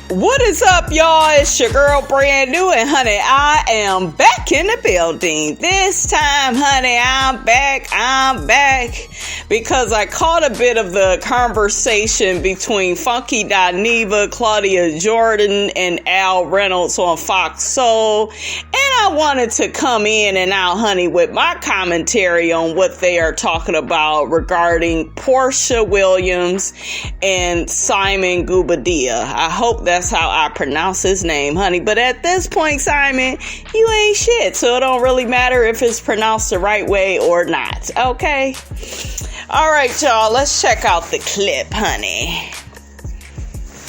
What is up, y'all? It's your girl Brand New, and honey, I am back in the building. This time, honey, I'm back because I caught a bit of the conversation between Funky Dineva, Claudia Jordan, and Al Reynolds on Fox Soul, and I wanted to come in and out, honey, with my commentary on what they are talking about regarding Porsha Williams and Simon Guobadia. I hope that's how I pronounce his name, honey. But at this point, Simon, you ain't shit. So it don't really matter if it's pronounced the right way or not. Okay? All right, y'all. Let's check out the clip, honey.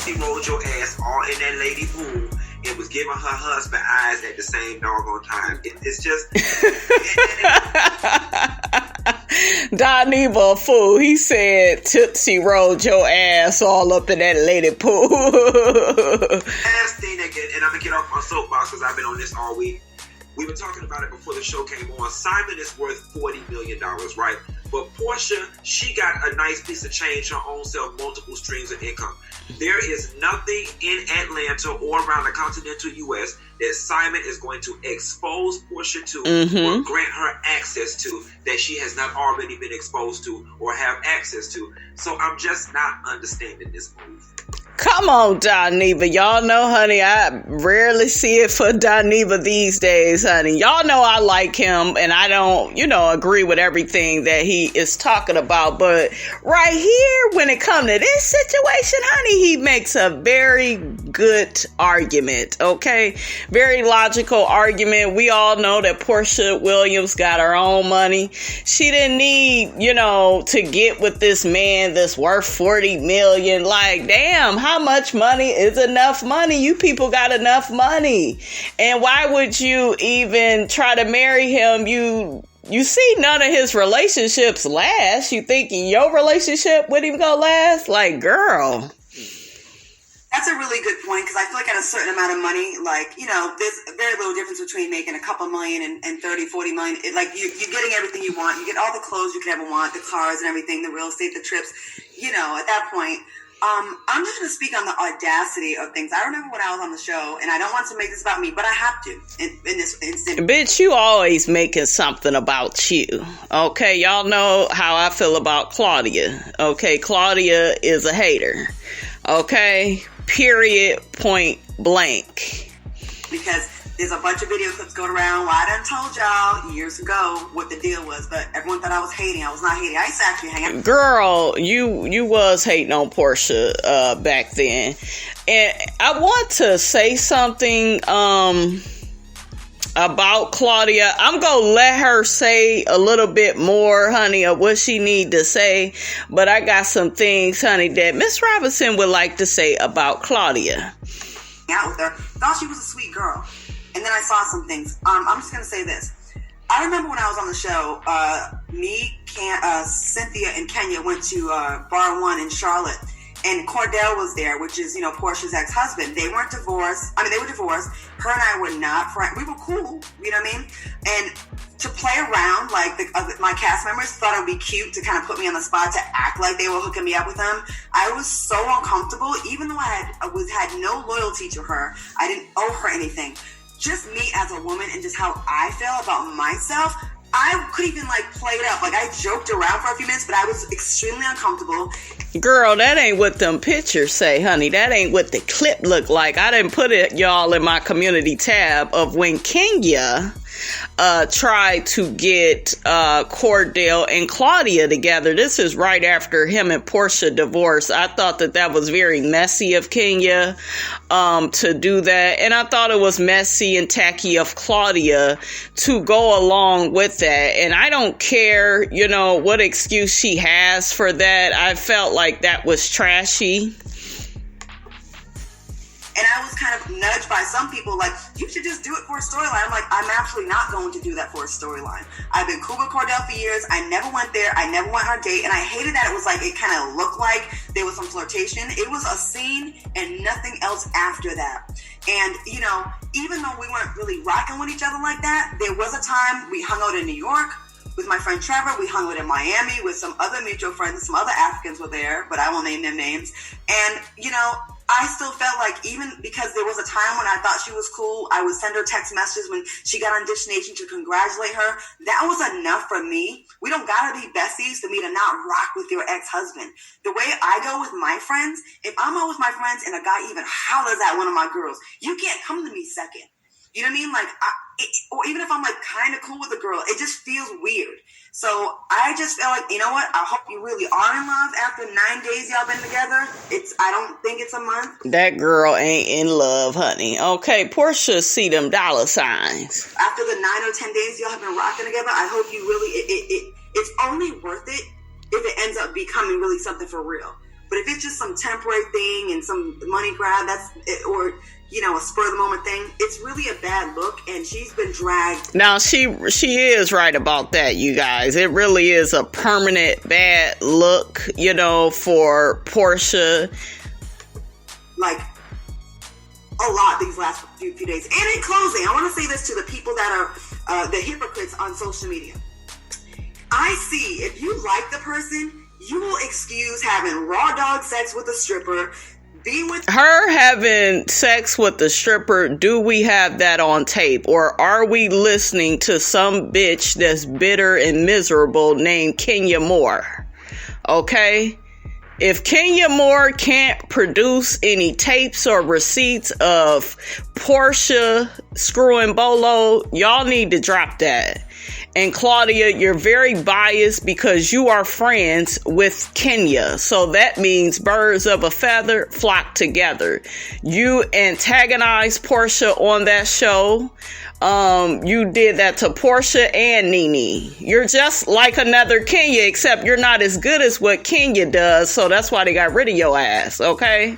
She rolled your ass all in that lady pool and was giving her husband eyes at the same doggone time. It's just... Dineva, a fool. He said Tootsie rolled your ass all up in that lady pool. Last thing again, and I'm going to get off my soapbox because I've been on this all week. We were talking about it before the show came on. Simon is worth $40 million, right? But Porsha, she got a nice piece of change, her own self, multiple streams of income. There is nothing in Atlanta or around the continental U.S. that Simon is going to expose Porsha to or grant her access to that she has not already been exposed to or have access to. So I'm just not understanding this move. Come on, Dineva. Y'all know, honey, I rarely see it for Dineva these days, honey. Y'all know I like him, and I don't, agree with everything that he is talking about. But right here, when it comes to this situation, honey, he makes a very good argument, okay? Very logical argument. We all know that Porsha Williams got her own money. She didn't need, to get with this man that's worth $40 million. Like, damn, how much money is enough money? You people got enough money. And why would you even try to marry him? You see none of his relationships last. You think your relationship with him gonna last? Like, girl. That's a really good point, because I feel like at a certain amount of money, there's very little difference between making a couple million and 30, 40 million. You're getting everything you want. You get all the clothes you could ever want, the cars and everything, the real estate, the trips. At that point, I'm just going to speak on the audacity of things. I remember when I was on the show, and I don't want to make this about me, but I have to in this instance. Bitch, you always making something about you. Okay, y'all know how I feel about Claudia. Okay, Claudia is a hater. Okay, period, point blank. Because there's a bunch of video clips going around. Well, I done told y'all years ago what the deal was, but everyone thought I was hating. I was not hating. I used to actually hang out. Girl, you was hating on Porsha back then. And I want to say something about Claudia. I'm going to let her say a little bit more, honey, of what she need to say. But I got some things, honey, that Miss Robinson would like to say about Claudia. Out with her. Thought she was a sweet girl. And then I saw some things. I'm just going to say this. I remember when I was on the show, Cynthia and Kenya went to Bar 1 in Charlotte. And Cordell was there, which is, Portia's ex-husband. They weren't divorced. They were divorced. Her and I were not friends. We were cool, you know what I mean? And to play around, my cast members thought it would be cute to kind of put me on the spot to act like they were hooking me up with them. I was so uncomfortable, even though I had no loyalty to her. I didn't owe her anything. Just me as a woman and just how I felt about myself, I could even play it up. I joked around for a few minutes, but I was extremely uncomfortable. Girl, that ain't what them pictures say, honey. That ain't what the clip looked like. I didn't put it, y'all, in my community tab of when Kenya tried to get Cordell and Claudia together. This is right after him and Porsha divorced. I thought that was very messy of Kenya to do that. And I thought it was messy and tacky of Claudia to go along with that. And I don't care, what excuse she has for that. I felt like that was trashy. And I was kind of nudged by some people, you should just do it for a storyline. I'm like, I'm absolutely not going to do that for a storyline. I've been cool with Cordell for years. I never went there. I never went on a date. And I hated that it was it kind of looked like there was some flirtation. It was a scene and nothing else after that. And, even though we weren't really rocking with each other like that, there was a time we hung out in New York with my friend Trevor. We hung out in Miami with some other mutual friends. Some other Africans were there, but I won't name their names. And, I still felt like, even because there was a time when I thought she was cool, I would send her text messages when she got on Dish Nation to congratulate her. That was enough for me. We don't gotta be besties for me to not rock with your ex-husband. The way I go with my friends, if I'm out with my friends and a guy even hollers at one of my girls, you can't come to me second. You know what I mean? Like, or even if I'm like kind of cool with a girl, it just feels weird. So I just felt like, you know what? I hope you really are in love after 9 days y'all been together. I don't think it's a month. That girl ain't in love, honey. Okay, Porsha see them dollar signs. After the 9 or 10 days y'all have been rocking together, I hope you really, it's only worth it if it ends up becoming really something for real. But if it's just some temporary thing and some money grab, or you know, a spur of the moment thing, it's really a bad look, and she's been dragged. Now, she is right about that, you guys. It really is a permanent bad look, you know, for Porsha. Like, a lot these last few days. And in closing, I want to say this to the people that are the hypocrites on social media. I see, if you like the person, you will excuse having raw dog sex with a stripper, being with her having sex with the stripper. Do we have that on tape, or are we listening to some bitch that's bitter and miserable named Kenya Moore? Okay, if Kenya Moore can't produce any tapes or receipts of Porsha screwing Bolo, y'all need to drop that. And Claudia, you're very biased because you are friends with Kenya. So that means birds of a feather flock together. You antagonized Porsha on that show. You did that to Porsha and Nene. You're just like another Kenya, except you're not as good as what Kenya does. So that's why they got rid of your ass, okay?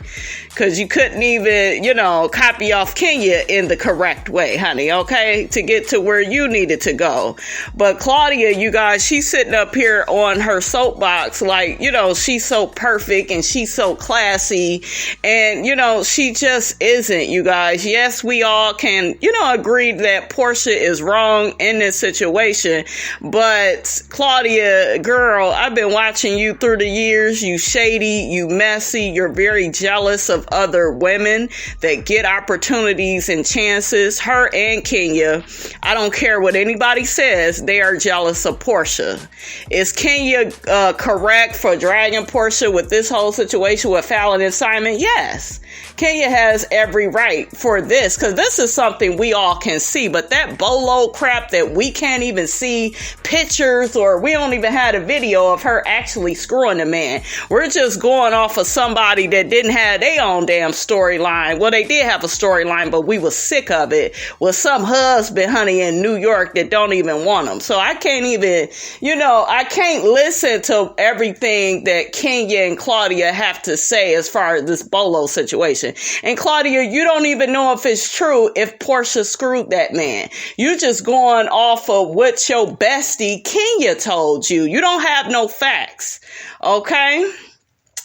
Because you couldn't even, you know, copy off Kenya in the correct way, honey, okay? To get to where you needed to go. But Claudia, you guys, she's sitting up here on her soapbox like, you know, she's so perfect and she's so classy. And, you know, she just isn't, you guys. Yes, we all can, you know, agree that Porsha is wrong in this situation. But Claudia, girl, I've been watching you through the years. You shady, you messy, you're very jealous of other women that get opportunities and chances. Her and Kenya, I don't care what anybody says, they are jealous of Porsha. Is Kenya correct for dragging Porsha with this whole situation with Fallon and Simon? Yes. Kenya has every right for this, because this is something we all can see. But that Bolo crap that we can't even see pictures, or we don't even have a video of her actually screwing a man. We're just going off of somebody that didn't have their own damn storyline. Well, they did have a storyline, but we was sick of it. With some husband, honey, in New York that don't even want them. So I can't even, you know, I can't listen to everything that Kenya and Claudia have to say as far as this Bolo situation. And Claudia, you don't even know if it's true if Porsha screwed that man. You just going off of what your bestie Kenya told you. You don't have no facts. Okay?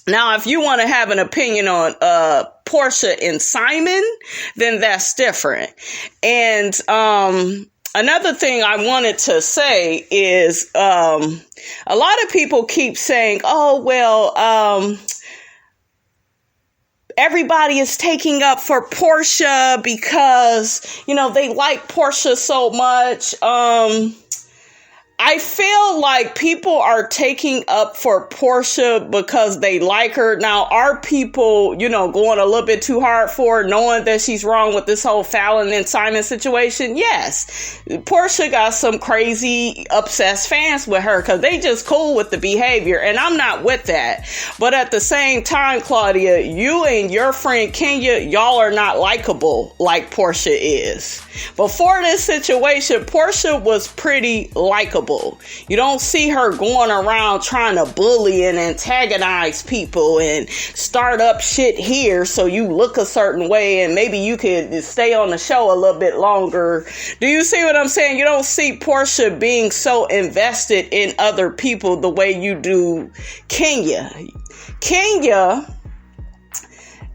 Now, if you want to have an opinion on Porsha and Simon, then that's different. And another thing I wanted to say is a lot of people keep saying, oh, well, everybody is taking up for Porsha because, you know, they like Porsha so much. I feel like people are taking up for Porsha because they like her. Now, are people, you know, going a little bit too hard for her, knowing that she's wrong with this whole Fallon and Simon situation? Yes. Porsha got some crazy obsessed fans with her because they just cool with the behavior, and I'm not with that. But at the same time, Claudia, you and your friend Kenya, y'all are not likable like Porsha is. Before this situation, Porsha was pretty likable. You don't see her going around trying to bully and antagonize people and start up shit here so you look a certain way and maybe you could stay on the show a little bit longer. Do you see what I'm saying? You don't see Porsha being so invested in other people the way you do Kenya. Kenya,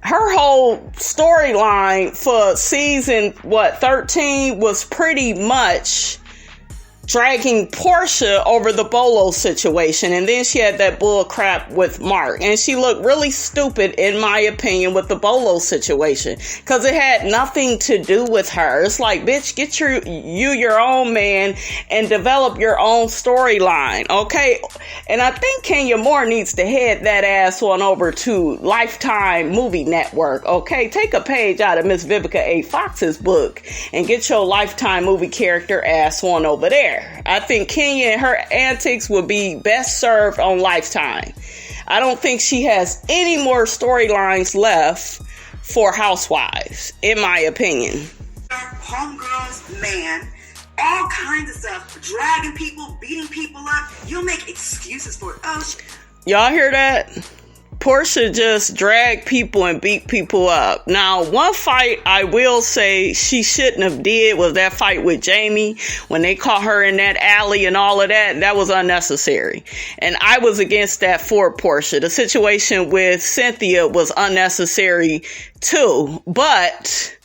her whole storyline for season 13 was pretty much dragging Porsha over the Bolo situation, and then she had that bull crap with Mark, and she looked really stupid in my opinion with the Bolo situation, because it had nothing to do with her. It's like, bitch, get your own man and develop your own storyline, okay? And I think Kenya Moore needs to head that ass on over to Lifetime Movie Network, okay? Take a page out of Miss Vivica A. Fox's book and get your Lifetime movie character ass on over there. I think Kenya and her antics would be best served on Lifetime. I don't think she has any more storylines left for Housewives, in my opinion. Homegirls, man, all kinds of stuff, dragging people, beating people up. You'll make excuses for it. Oh, y'all hear that? Porsha just dragged people and beat people up. Now, one fight I will say she shouldn't have did was that fight with Jamie when they caught her in that alley and all of that. That was unnecessary. And I was against that for Porsha. The situation with Cynthia was unnecessary too. But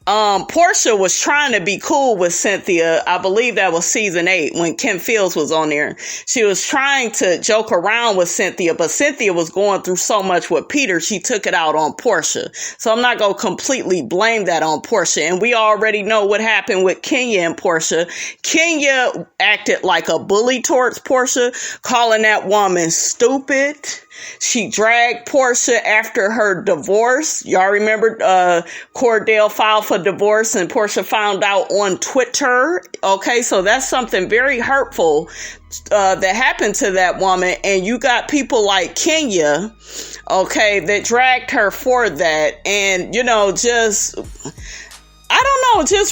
Porsha was trying to be cool with Cynthia. I believe that was season 8 when Kim Fields was on there. She was trying to joke around with Cynthia, but Cynthia was going through so much with Peter, she took it out on Porsha. So I'm not going to completely blame that on Porsha. And we already know what happened with Kenya and Porsha. Kenya acted like a bully towards Porsha, calling that woman stupid. She dragged Porsha after her divorce. Y'all remember Cordell filed for divorce and Porsha found out on Twitter. Okay, so that's something very hurtful that happened to that woman. And you got people like Kenya, okay, that dragged her for that. And, you know, just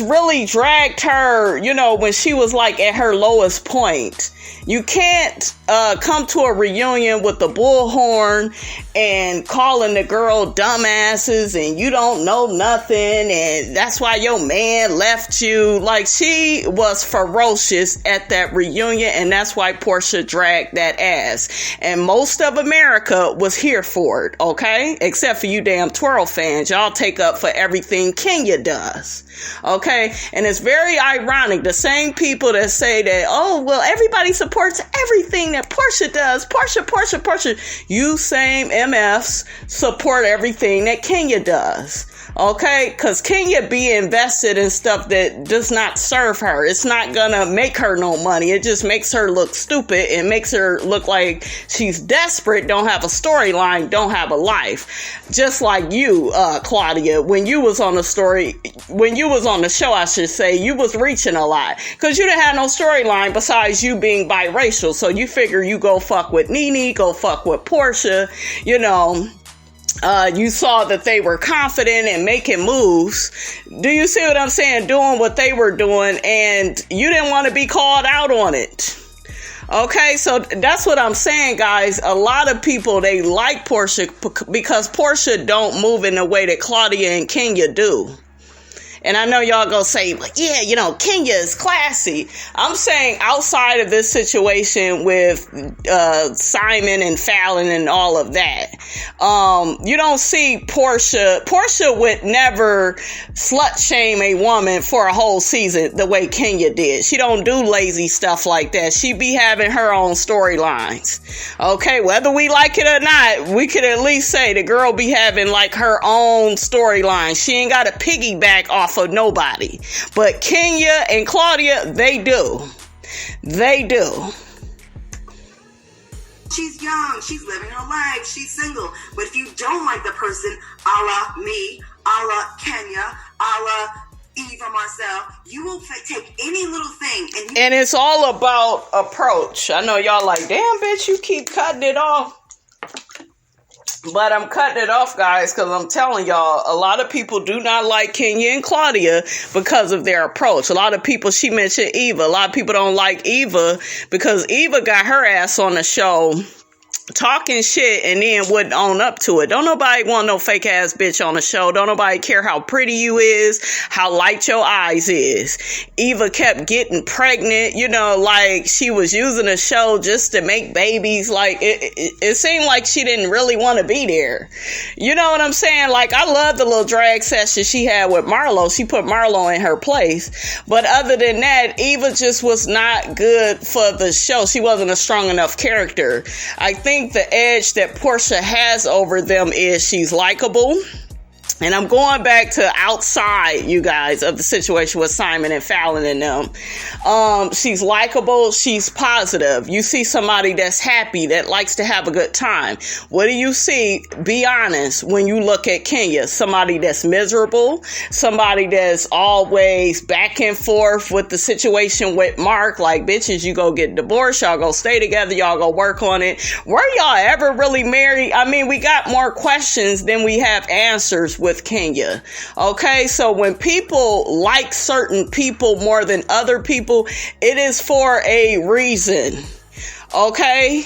really dragged her, you know, when she was like at her lowest point. You can't come to a reunion with the bullhorn and calling the girl dumbasses and you don't know nothing and that's why your man left you. Like, she was ferocious at that reunion and that's why Porsha dragged that ass. And most of America was here for it, okay? Except for you damn twirl fans. Y'all take up for everything Kenya does, okay? And it's very ironic. The same people that say that, oh, well, everybody supports everything that Porsha does. Porsha. You same MFs support everything that Kenya does. Okay? Because Kenya be invested in stuff that does not serve her. It's not gonna make her no money. It just makes her look stupid. It makes her look like she's desperate, don't have a storyline, don't have a life. Just like you, Claudia, when you was on the show, I should say, you was reaching a lot. Because you didn't have no storyline besides you being biracial. So you figure you go fuck with Nene, go fuck with Porsha, you know. You saw that they were confident and making moves. Do you see what I'm saying? Doing what they were doing, and you didn't want to be called out on it. Okay, so that's what I'm saying, guys. A lot of people, they like Porsha because Porsha don't move in the way that Claudia and Kenya do. And I know y'all gonna say, like, yeah, you know, Kenya is classy. I'm saying outside of this situation with Simon and Fallon and all of that, you don't see Porsha. Porsha would never slut shame a woman for a whole season the way Kenya did. She don't do lazy stuff like that. She be having her own storylines. Okay, whether we like it or not, we could at least say the girl be having like her own storyline. She ain't got to piggyback off of nobody. But Kenya and Claudia, they do. They do. She's young. She's living her life. She's single. But if you don't like the person, a la me, a la Kenya, a la Eva Marcel, you will take any little thing. And it's all about approach. I know y'all like, damn, bitch, you keep cutting it off. But I'm cutting it off, guys, because I'm telling y'all, a lot of people do not like Kenya and Claudia because of their approach. A lot of people, she mentioned Eva. A lot of people don't like Eva because Eva got her ass on the show talking shit and then wouldn't own up to it. Don't nobody want no fake ass bitch on the show. Don't nobody care how pretty you is, how light your eyes is. Eva kept getting pregnant, you know, like she was using the show just to make babies. Like it seemed like she didn't really want to be there. You know what I'm saying? Like, I love the little drag session she had with Marlo. She put Marlo in her place. But other than that, Eva just was not good for the show. She wasn't a strong enough character. I think the edge that Porsha has over them is she's likable. And I'm going back to outside, you guys, of the situation with Simon and Fallon and them. She's likable. She's positive. You see somebody that's happy, that likes to have a good time. What do you see? Be honest. When you look at Kenya, somebody that's miserable, somebody that's always back and forth with the situation with Mark. Like, bitches, you go get divorced. Y'all go stay together. Y'all go work on it. Were y'all ever really married? I mean, we got more questions than we have answers with Kenya. Okay, so when people like certain people more than other people, it is for a reason. Okay,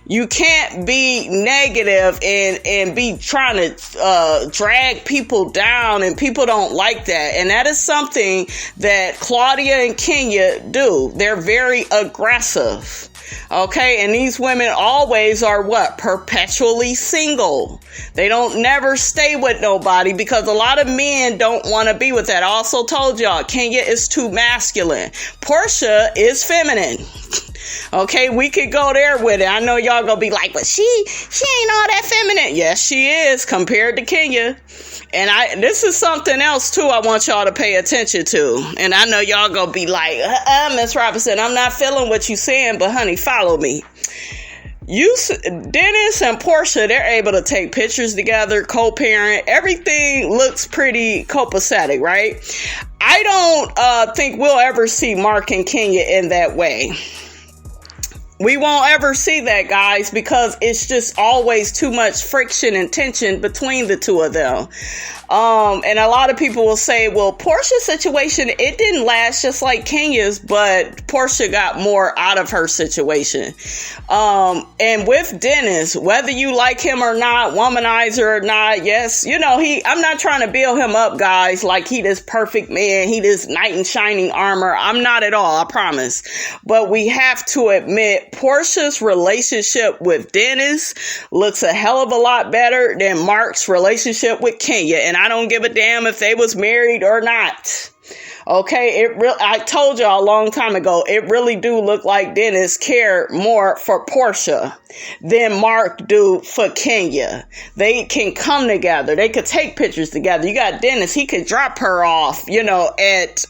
you can't be negative and be trying to drag people down, and people don't like that. And that is something that Claudia and Kenya do. They're very aggressive. Okay, and these women always are what? Perpetually single. They don't never stay with nobody because a lot of men don't want to be with that. I also told y'all, Kenya is too masculine. Porsha is feminine. Okay, we could go there with it. I know y'all gonna be like, but she ain't all that feminine. Yes, she is compared to Kenya. And this is something else too I want y'all to pay attention to. And I know y'all gonna be like, Miss Robinson, I'm not feeling what you saying, but honey, follow me. Dennis and Porsha, they're able to take pictures together, co-parent. Everything looks pretty copacetic, right? I don't think we'll ever see Mark and Kenya in that way. We won't ever see that, guys, because it's just always too much friction and tension between the two of them. And a lot of people will say, well, Porsha's situation, it didn't last just like Kenya's, but Porsha got more out of her situation. And with Dennis, whether you like him or not, womanizer or not, yes, you know, I'm not trying to build him up, guys, like he this perfect man, he this knight in shining armor. I'm not at all, I promise. But we have to admit, Porsha's relationship with Dennis looks a hell of a lot better than Mark's relationship with Kenya. And I don't give a damn if they was married or not. Okay, I told y'all a long time ago, it really do look like Dennis cared more for Porsha than Mark do for Kenya. They can come together. They could take pictures together. You got Dennis, he could drop her off, you know, at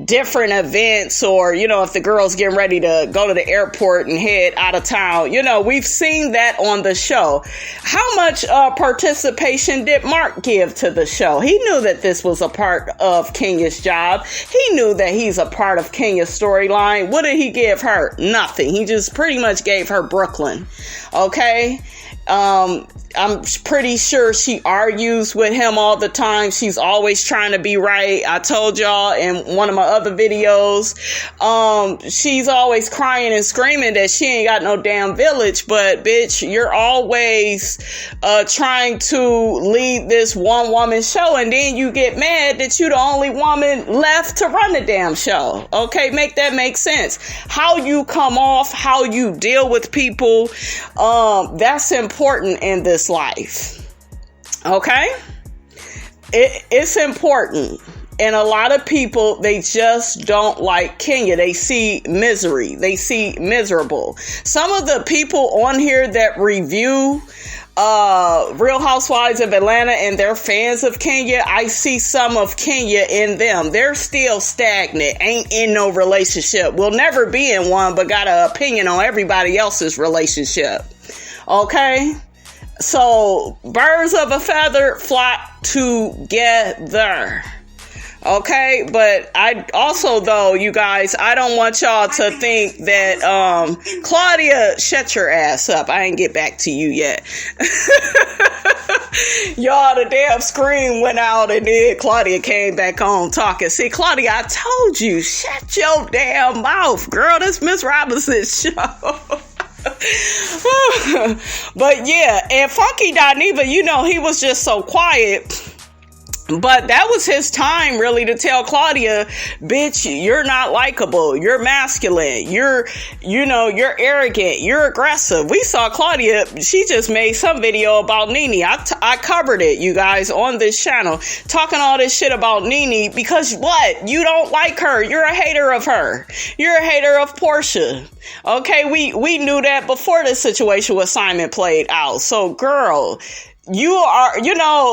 different events, or, you know, if the girl's getting ready to go to the airport and head out of town. You know, we've seen that on the show. How much participation did Mark give to the show? He knew that this was a part of Kenya's job. He knew that he's a part of Kenya's storyline. What did he give her? Nothing. He just pretty much gave her Brooklyn. Okay? I'm pretty sure she argues with him all the time. She's always trying to be right. I told y'all in one of my other videos, she's always crying and screaming that she ain't got no damn village. But bitch, you're always trying to lead this one woman show, and then you get mad that you the only woman left to run the damn show. Okay, make that make sense. How you come off, how you deal with people, that's important in this life. Okay, it's important. And a lot of people, they just don't like Kenya. They see misery. They see miserable. Some of the people on here that review Real Housewives of Atlanta and they're fans of Kenya, I see some of Kenya in them. They're still stagnant, ain't in no relationship, will never be in one, but got an opinion on everybody else's relationship. Okay? So, birds of a feather flock together. Okay, but I also, though, you guys, I don't want y'all to think that, Claudia, shut your ass up. I ain't get back to you yet. Y'all, the damn screen went out and then Claudia came back on talking. See, Claudia, I told you, shut your damn mouth, girl. This Miss Robinson's show. But yeah, and Funky Dineva, you know, he was just so quiet. But that was his time really to tell Claudia, bitch, you're not likable. You're masculine. You're arrogant. You're aggressive. We saw Claudia. She just made some video about Nene. I covered it, you guys, on this channel, talking all this shit about Nene because what? You don't like her. You're a hater of her. You're a hater of Porsha. Okay, we knew that before this situation with Simon played out. So, girl, you are,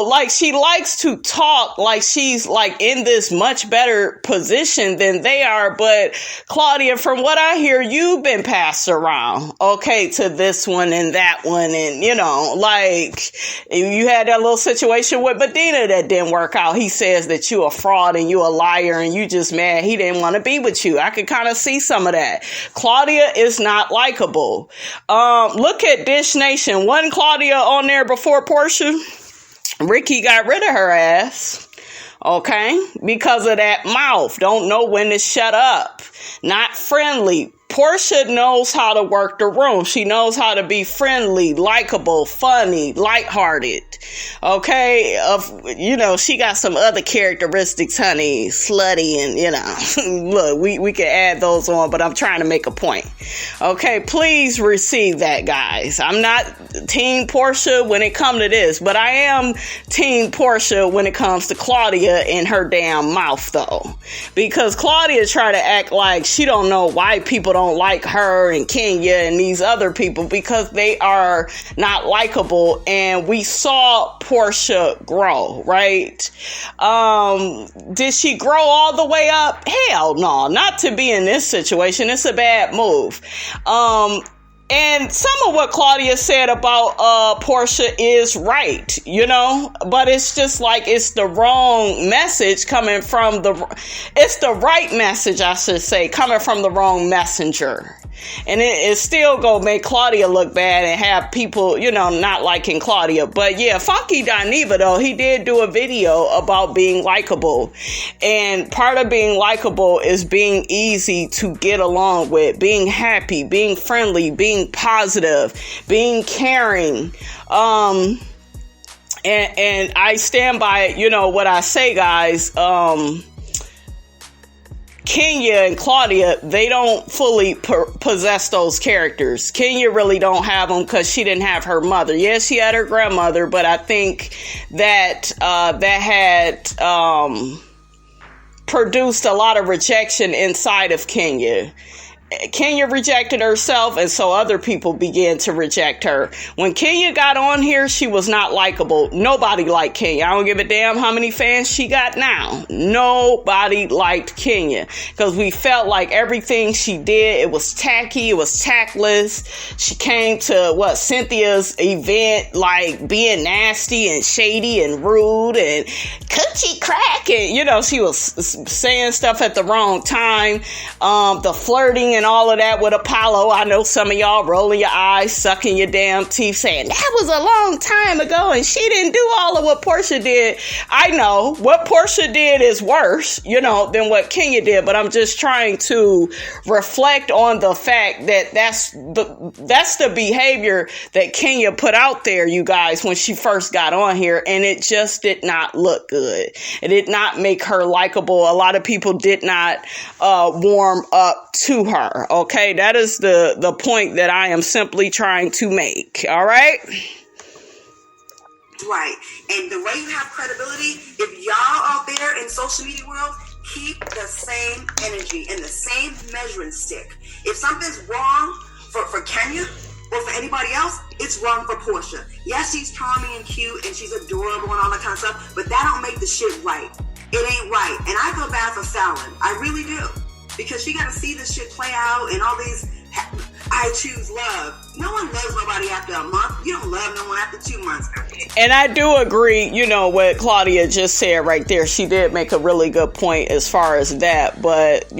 like she likes to talk like she's like in this much better position than they are. But Claudia, from what I hear, you've been passed around, okay, to this one and that one. And, like you had that little situation with Medina that didn't work out. He says that you a fraud and you a liar and you just mad he didn't want to be with you. I could kind of see some of that. Claudia is not likable. Look at Dish Nation. Wasn't Claudia on there before Porsha? Ricky got rid of her ass, okay, because of that mouth. Don't know when to shut up. Not friendly. Porsha knows how to work the room. She knows how to be friendly, likable, funny, lighthearted. Okay, she got some other characteristics, honey, slutty, and look, we can add those on, but I'm trying to make a point. Okay, please receive that, guys. I'm not team Porsha when it comes to this, but I am team Porsha when it comes to Claudia and her damn mouth, though, because Claudia tried to act like she don't know why people don't like her and Kenya and these other people because they are not likable, and we saw Porsha grow, right? Did she grow all the way up? Hell no, not to be in this situation. It's a bad move. And some of what Claudia said about Porsha is right, but it's just like it's the wrong message coming from it's the right message, I should say, coming from the wrong messenger. And it still gonna make Claudia look bad and have people, not liking Claudia. But yeah, Funky Dineva, though, he did do a video about being likable. And part of being likable is being easy to get along with, being happy, being friendly, being positive, being caring. And I stand by, what I say, guys. Kenya and Claudia, they don't fully possess those characters. Kenya really don't have them because she didn't have her mother. Yes, she had her grandmother, but I think that that had produced a lot of rejection inside of Kenya. Kenya rejected herself, and so other people began to reject her. When Kenya got on here, she was not likable. Nobody liked Kenya. I don't give a damn how many fans she got now. Nobody liked Kenya because we felt like everything she did, it was tacky, it was tactless. She came to Cynthia's event like being nasty and shady and rude and coochie crack, and she was saying stuff at the wrong time. The flirting and all of that with Apollo. I know some of y'all rolling your eyes, sucking your damn teeth, saying that was a long time ago and she didn't do all of what Porsha did. I know what Porsha did is worse, than what Kenya did, but I'm just trying to reflect on the fact that that's the behavior that Kenya put out there, you guys, when she first got on here, and it just did not look good. It did not make her likable. A lot of people did not warm up to her. Okay, that is the point that I am simply trying to make. All right. Right. And the way you have credibility, if y'all out there in social media world, keep the same energy and the same measuring stick. If something's wrong for Kenya or for anybody else, it's wrong for Porsha. Yes, she's charming and cute and she's adorable and all that kind of stuff, but that don't make the shit right. It ain't right. And I feel bad for Fallon. I really do. Because she got to see this shit play out and all these I choose love. No one loves nobody after a month. You don't love no one after 2 months. And I do agree, what Claudia just said right there. She did make a really good point as far as that. But,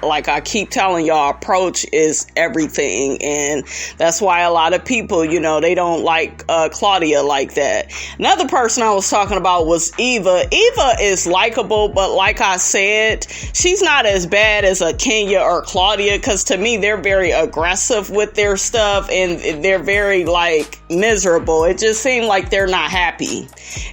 like I keep telling y'all, approach is everything. And that's why a lot of people, they don't like Claudia like that. Another person I was talking about was Eva. Eva is likable, but like I said, she's not as bad as a Kenya or Claudia, because to me, they're very aggressive with their stuff. stuff and they're very like miserable. It just seemed like they're not happy.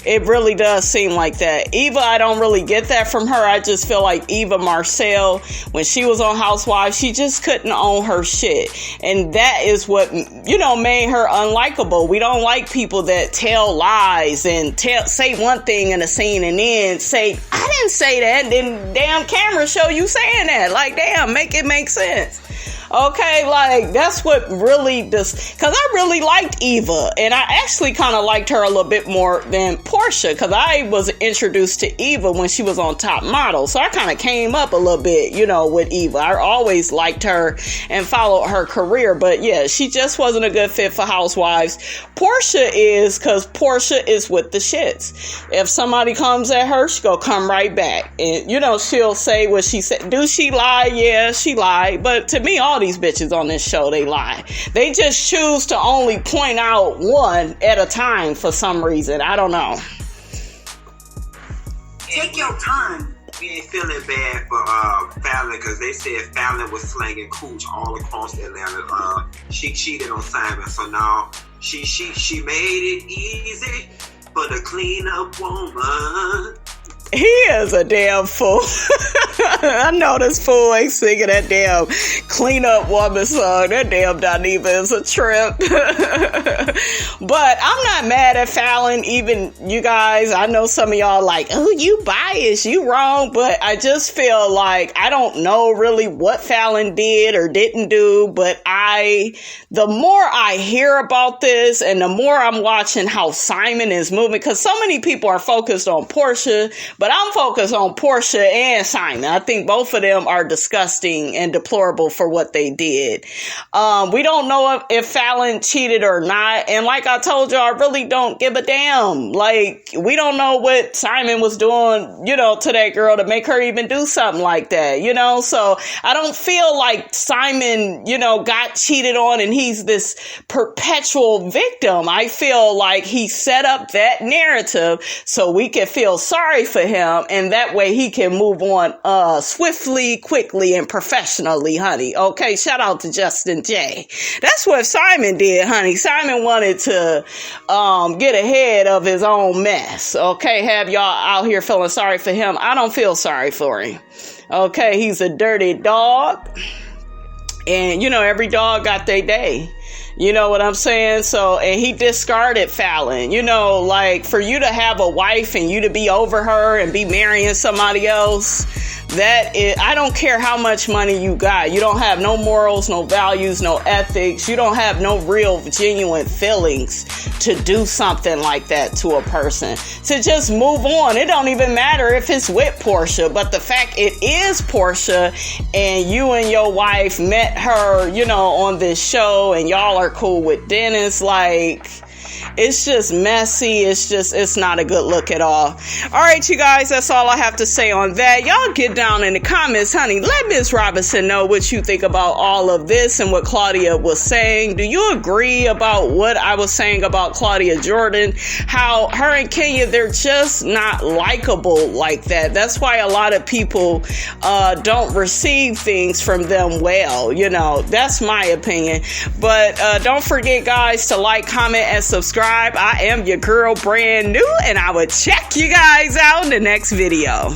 It really does seem like that. Eva, I don't really get that from her. I just feel like Eva Marcel, when she was on Housewives, she just couldn't own her shit. And that is what, made her unlikable. We don't like people that tell lies and say one thing in a scene and then say, I didn't say that. Then damn camera show you saying that. Like, damn, make it make sense. Okay, like, that's what really does, because I really liked Eva, and I actually kind of liked her a little bit more than Porsha, because I was introduced to Eva when she was on Top Model, so I kind of came up a little bit, with Eva. I always liked her and followed her career, but yeah, she just wasn't a good fit for Housewives. Porsha is, because Porsha is with the shits. If somebody comes at her, she gonna come right back, and, she'll say what she said. Do she lie? Yeah, she lied, but to me, all these bitches on this show, they lie. They just choose to only point out one at a time for some reason. I don't know. Take your time. We ain't feeling bad for Fallon, because they said Fallon was slanging cooch all across Atlanta. She cheated on Simon, so now she made it easy for the cleanup woman. He is a damn fool. I know this fool ain't singing that damn clean up woman song. That damn Daniva is a trip. But I'm not mad at Fallon. Even you guys, I know some of y'all like, oh, you biased, you wrong. But I just feel like I don't know really what Fallon did or didn't do. But the more I hear about this and the more I'm watching how Simon is moving, because so many people are focused on Porsha, but I'm focused on Porsha and Simon. I think both of them are disgusting and deplorable for what they did. We don't know if Fallon cheated or not. And like I told you, I really don't give a damn. Like, we don't know what Simon was doing, to that girl to make her even do something like that, So I don't feel like Simon, got cheated on and he's this perpetual victim. I feel like he set up that narrative so we can feel sorry for him, and that way he can move on swiftly, quickly, and professionally, honey. Okay, shout out to Justin J. That's what Simon did, honey. Simon wanted to get ahead of his own mess. Okay, have y'all out here feeling sorry for him? I don't feel sorry for him. Okay, he's a dirty dog. And, every dog got their day. You know what I'm saying? So, and he discarded Fallon. Like, for you to have a wife and you to be over her and be marrying somebody else, I don't care how much money you got. You don't have no morals, no values, no ethics. You don't have no real, genuine feelings to do something like that to a person. To just move on. It don't even matter if it's with Porsha, but the fact it is Porsha and you and your wife met her, on this show and y'all are cool with Dennis, like, it's just messy. It's not a good look at all. All right, you guys, that's all I have to say on that. Y'all get down in the comments, honey. Let Ms. Robinson know what you think about all of this and what Claudia was saying. Do you agree about what I was saying about Claudia Jordan? How her and Kenya, they're just not likable like that. That's why a lot of people don't receive things from them well. That's my opinion. But don't forget, guys, to like, comment, and subscribe. I am your girl, brand new, and I will check you guys out in the next video.